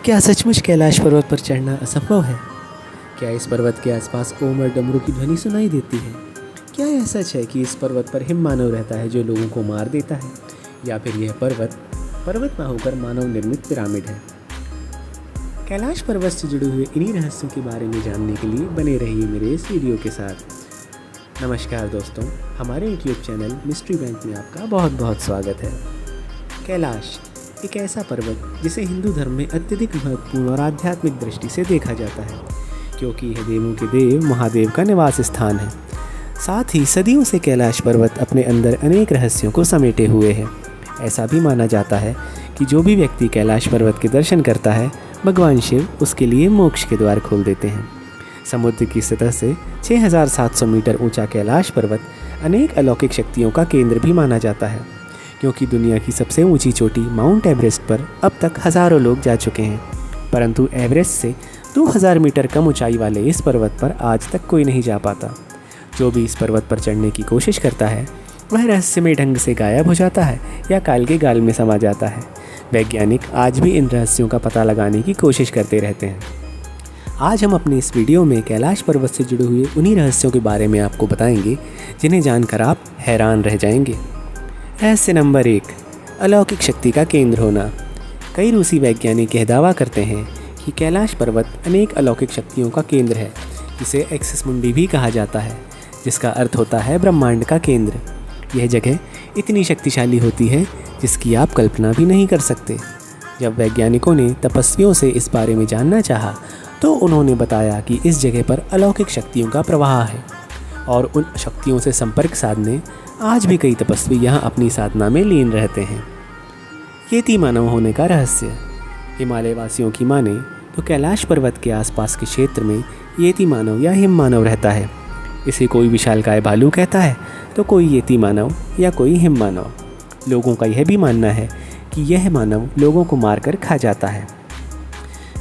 क्या सचमुच कैलाश पर्वत पर चढ़ना असंभव है? क्या इस पर्वत के आसपास ओम और डमरू की ध्वनि सुनाई देती है? क्या यह सच है कि इस पर्वत पर हिम मानव रहता है जो लोगों को मार देता है? या फिर यह पर्वत ना होकर मानव निर्मित पिरामिड है? कैलाश पर्वत से जुड़े हुए इन्हीं रहस्यों के बारे में जानने के लिए बने रहिए मेरे इस वीडियो के साथ। नमस्कार दोस्तों, हमारे यूट्यूब चैनल मिस्ट्री बैंक में आपका बहुत बहुत स्वागत है। कैलाश एक ऐसा पर्वत जिसे हिंदू धर्म में अत्यधिक महत्वपूर्ण और आध्यात्मिक दृष्टि से देखा जाता है, क्योंकि यह देवों के देव महादेव का निवास स्थान है। साथ ही सदियों से कैलाश पर्वत अपने अंदर अनेक रहस्यों को समेटे हुए है। ऐसा भी माना जाता है कि जो भी व्यक्ति कैलाश पर्वत के दर्शन करता है, भगवान शिव उसके लिए मोक्ष के द्वार खोल देते हैं। समुद्र की सतह से 6700 मीटर ऊंचा कैलाश पर्वत अनेक अलौकिक शक्तियों का केंद्र भी माना जाता है, क्योंकि दुनिया की सबसे ऊंची चोटी माउंट एवरेस्ट पर अब तक हज़ारों लोग जा चुके हैं, परंतु एवरेस्ट से 2000 मीटर कम ऊंचाई वाले इस पर्वत पर आज तक कोई नहीं जा पाता। जो भी इस पर्वत पर चढ़ने की कोशिश करता है वह रहस्यमय ढंग से गायब हो जाता है या काल के गाल में समा जाता है। वैज्ञानिक आज भी इन रहस्यों का पता लगाने की कोशिश करते रहते हैं। आज हम अपने इस वीडियो में कैलाश पर्वत से जुड़े हुए उन्हीं रहस्यों के बारे में आपको बताएंगे जिन्हें जानकर आप हैरान रह जाएंगे। रहस्य नंबर 1, अलौकिक शक्ति का केंद्र होना। कई रूसी वैज्ञानिक यह दावा करते हैं कि कैलाश पर्वत अनेक अलौकिक शक्तियों का केंद्र है, जिसे एक्सिस मुंडी भी कहा जाता है, जिसका अर्थ होता है ब्रह्मांड का केंद्र। यह जगह इतनी शक्तिशाली होती है जिसकी आप कल्पना भी नहीं कर सकते। जब वैज्ञानिकों ने तपस्वियों से इस बारे में जानना चाहा तो उन्होंने बताया कि इस जगह पर अलौकिक शक्तियों का प्रवाह है और उन शक्तियों से संपर्क साधने आज भी कई तपस्वी यहाँ अपनी साधना में लीन रहते हैं। येती मानव होने का रहस्य। हिमालय वासियों की माने तो कैलाश पर्वत के आसपास के क्षेत्र में येती मानव या हिम मानव रहता है। इसे कोई विशालकाय भालू कहता है तो कोई येती मानव या कोई हिम मानव। लोगों का यह भी मानना है कि यह मानव लोगों को मारकर खा जाता है।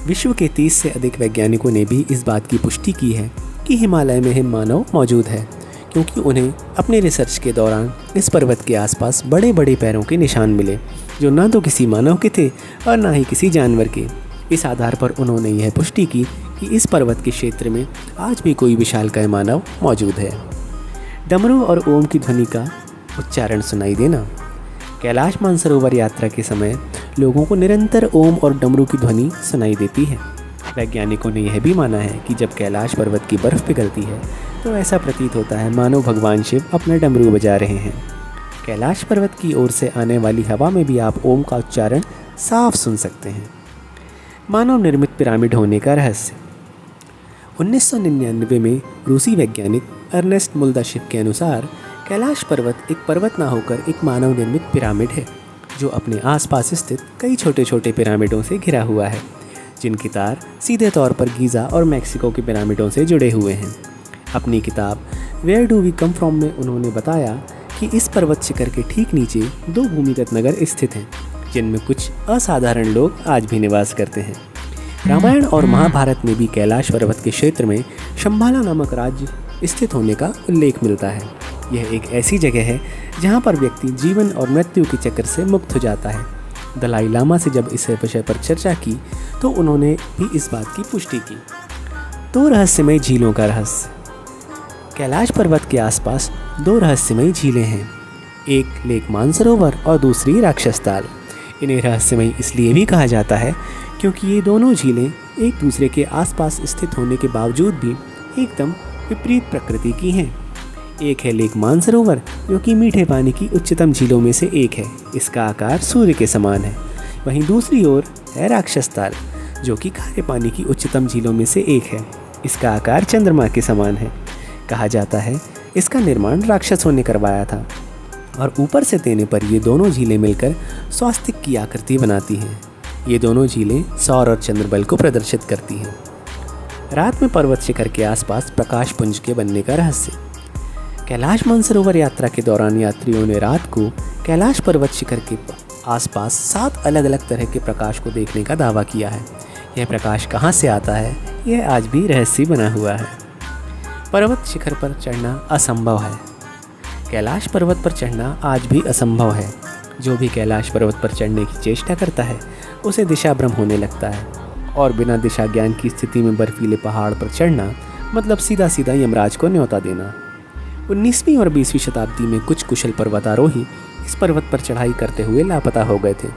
विश्व के 30 से अधिक वैज्ञानिकों ने भी इस बात की पुष्टि की है कि हिमालय में हिम मानव मौजूद है, क्योंकि उन्हें अपने रिसर्च के दौरान इस पर्वत के आसपास बड़े बड़े पैरों के निशान मिले, जो न तो किसी मानव के थे और न ही किसी जानवर के। इस आधार पर उन्होंने यह पुष्टि की कि इस पर्वत के क्षेत्र में आज भी कोई विशालकाय मानव मौजूद है। डमरू और ओम की ध्वनि का उच्चारण सुनाई देना। कैलाश मानसरोवर यात्रा के समय लोगों को निरंतर ओम और डमरू की ध्वनि सुनाई देती है। वैज्ञानिकों ने यह भी माना है कि जब कैलाश पर्वत की बर्फ़ पिघलती है तो ऐसा प्रतीत होता है मानो भगवान शिव अपना डमरू बजा रहे हैं। कैलाश पर्वत की ओर से आने वाली हवा में भी आप ओम का उच्चारण साफ सुन सकते हैं। मानव निर्मित पिरामिड होने का रहस्य। 1999 में रूसी वैज्ञानिक अर्नेस्ट मुल्दाशिव के अनुसार कैलाश पर्वत एक पर्वत ना होकर एक मानव निर्मित पिरामिड है, जो अपने आसपास स्थित कई छोटे छोटे पिरामिडों से घिरा हुआ है, जिनके तार सीधे तौर पर गीज़ा और मैक्सिको के पिरामिडों से जुड़े हुए हैं। अपनी किताब where do we come from में उन्होंने बताया कि इस पर्वत शिखर के ठीक नीचे 2 भूमिगत नगर स्थित हैं, जिनमें कुछ असाधारण लोग आज भी निवास करते हैं। रामायण और महाभारत में भी कैलाश पर्वत के क्षेत्र में शंबाला नामक राज्य स्थित होने का उल्लेख मिलता है। यह एक ऐसी जगह है जहाँ पर व्यक्ति जीवन और मृत्यु के चक्र से मुक्त हो जाता है। दलाई लामा से जब इस विषय पर चर्चा की तो उन्होंने भी इस बात की पुष्टि की। 2 रहस्यमय झीलों का रहस्य। कैलाश पर्वत के आसपास 2 रहस्यमयी झीलें हैं, एक लेक मानसरोवर और दूसरी राक्षस ताल। इन्हें रहस्यमयी इसलिए भी कहा जाता है क्योंकि ये दोनों झीलें एक दूसरे के आसपास स्थित होने के बावजूद भी एकदम विपरीत प्रकृति की हैं। एक है लेक मानसरोवर, जो कि मीठे पानी की उच्चतम झीलों में से एक है। इसका आकार सूर्य के समान है। वहीं दूसरी ओर है राक्षस ताल, जो कि खारे पानी की उच्चतम झीलों में से एक है। इसका आकार चंद्रमा के समान है। कहा जाता है इसका निर्माण राक्षसों ने करवाया था और ऊपर से देने पर ये दोनों झीलें मिलकर स्वास्तिक की आकृति बनाती हैं। ये दोनों झीलें सौर और चंद्रबल को प्रदर्शित करती हैं। रात में पर्वत शिखर के आसपास प्रकाश पुंज के बनने का रहस्य। कैलाश मानसरोवर यात्रा के दौरान यात्रियों ने रात को कैलाश पर्वत शिखर के आसपास 7 अलग अलग तरह के प्रकाश को देखने का दावा किया है। यह प्रकाश कहाँ से आता है, यह आज भी रहस्य बना हुआ है। पर्वत शिखर पर चढ़ना असंभव है। कैलाश पर्वत पर चढ़ना आज भी असंभव है। जो भी कैलाश पर्वत पर चढ़ने की चेष्टा करता है उसे दिशा भ्रम होने लगता है, और बिना दिशा ज्ञान की स्थिति में बर्फीले पहाड़ पर चढ़ना मतलब सीधा सीधा यमराज को न्योता देना। 19वीं और 20वीं शताब्दी में कुछ कुशल पर्वतारोही इस पर्वत पर चढ़ाई करते हुए लापता हो गए थे,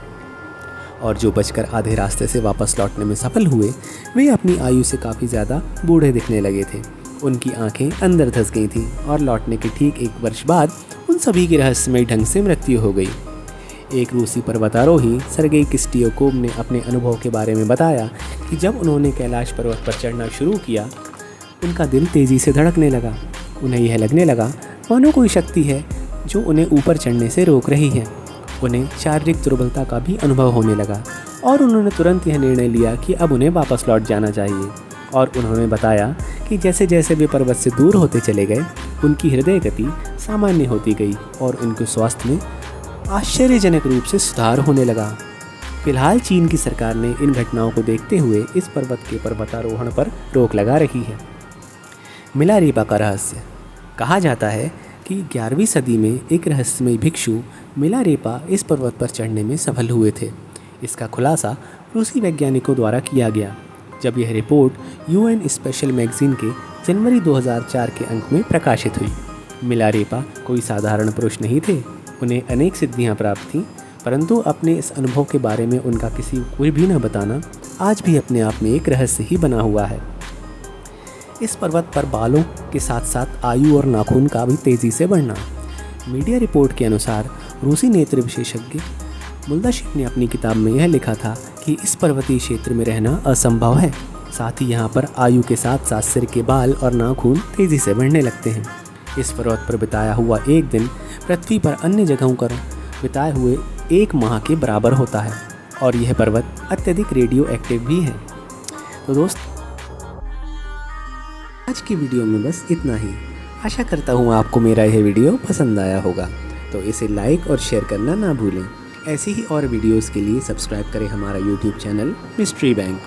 और जो बचकर आधे रास्ते से वापस लौटने में सफल हुए वे अपनी आयु से काफ़ी ज़्यादा बूढ़े दिखने लगे थे। उनकी आंखें अंदर धंस गई थीं और लौटने के ठीक 1 वर्ष बाद उन सभी की रहस्यमयी ढंग से मृत्यु हो गई। एक रूसी पर्वतारोही सर्गेई किस्टियोकोव ने अपने अनुभव के बारे में बताया कि जब उन्होंने कैलाश पर्वत पर चढ़ना शुरू किया उनका दिल तेज़ी से धड़कने लगा। उन्हें यह लगने लगा मानो कोई शक्ति है जो उन्हें ऊपर चढ़ने से रोक रही है। उन्हें शारीरिक दुर्बलता का भी अनुभव होने लगा और उन्होंने तुरंत यह निर्णय लिया कि अब उन्हें वापस लौट जाना चाहिए। और उन्होंने बताया कि जैसे जैसे वे पर्वत से दूर होते चले गए उनकी हृदय गति सामान्य होती गई और उनके स्वास्थ्य में आश्चर्यजनक रूप से सुधार होने लगा। फिलहाल चीन की सरकार ने इन घटनाओं को देखते हुए इस पर्वत के पर्वतारोहण पर रोक लगा रखी है। मिलारेपा का रहस्य। कहा जाता है कि 11वीं सदी में एक रहस्यमयी भिक्षु मिलारेपा इस पर्वत पर चढ़ने में सफल हुए थे। इसका खुलासा रूसी वैज्ञानिकों द्वारा किया गया जब यह रिपोर्ट यूएन स्पेशल मैगजीन के जनवरी 2004 के अंक में प्रकाशित हुई। मिलारेपा कोई साधारण पुरुष नहीं थे। उन्हें अनेक सिद्धियां प्राप्त थीं, परंतु अपने इस अनुभव के बारे में उनका किसी को भी न बताना आज भी अपने आप में एक रहस्य ही बना हुआ है। इस पर्वत पर बालों के साथ साथ आयु और नाखून का भी तेज़ी से बढ़ना। मीडिया रिपोर्ट के अनुसार रूसी नेत्र विशेषज्ञ मुल्दाशिफ ने अपनी किताब में यह लिखा था कि इस पर्वतीय क्षेत्र में रहना असंभव है। साथ ही यहाँ पर आयु के साथ साथ सिर के बाल और नाखून तेज़ी से बढ़ने लगते हैं। इस पर्वत पर बिताया हुआ एक दिन पृथ्वी पर अन्य जगहों पर बिताए हुए 1 माह के बराबर होता है, और यह पर्वत अत्यधिक रेडियो एक्टिव भी है। तो दोस्त, आज की वीडियो में बस इतना ही। आशा करता हूँ आपको मेरा यह वीडियो पसंद आया होगा, तो इसे लाइक और शेयर करना ना भूलें। ऐसी ही और वीडियोस के लिए सब्सक्राइब करें हमारा YouTube channel mystery bank.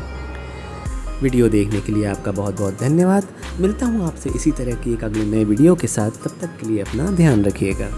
Video देखने के लिए आपका बहुत बहुत धन्यवाद। मिलता हूँ आपसे इसी तरह की एक अगले नए वीडियो के साथ। तब तक के लिए अपना ध्यान रखिएगा।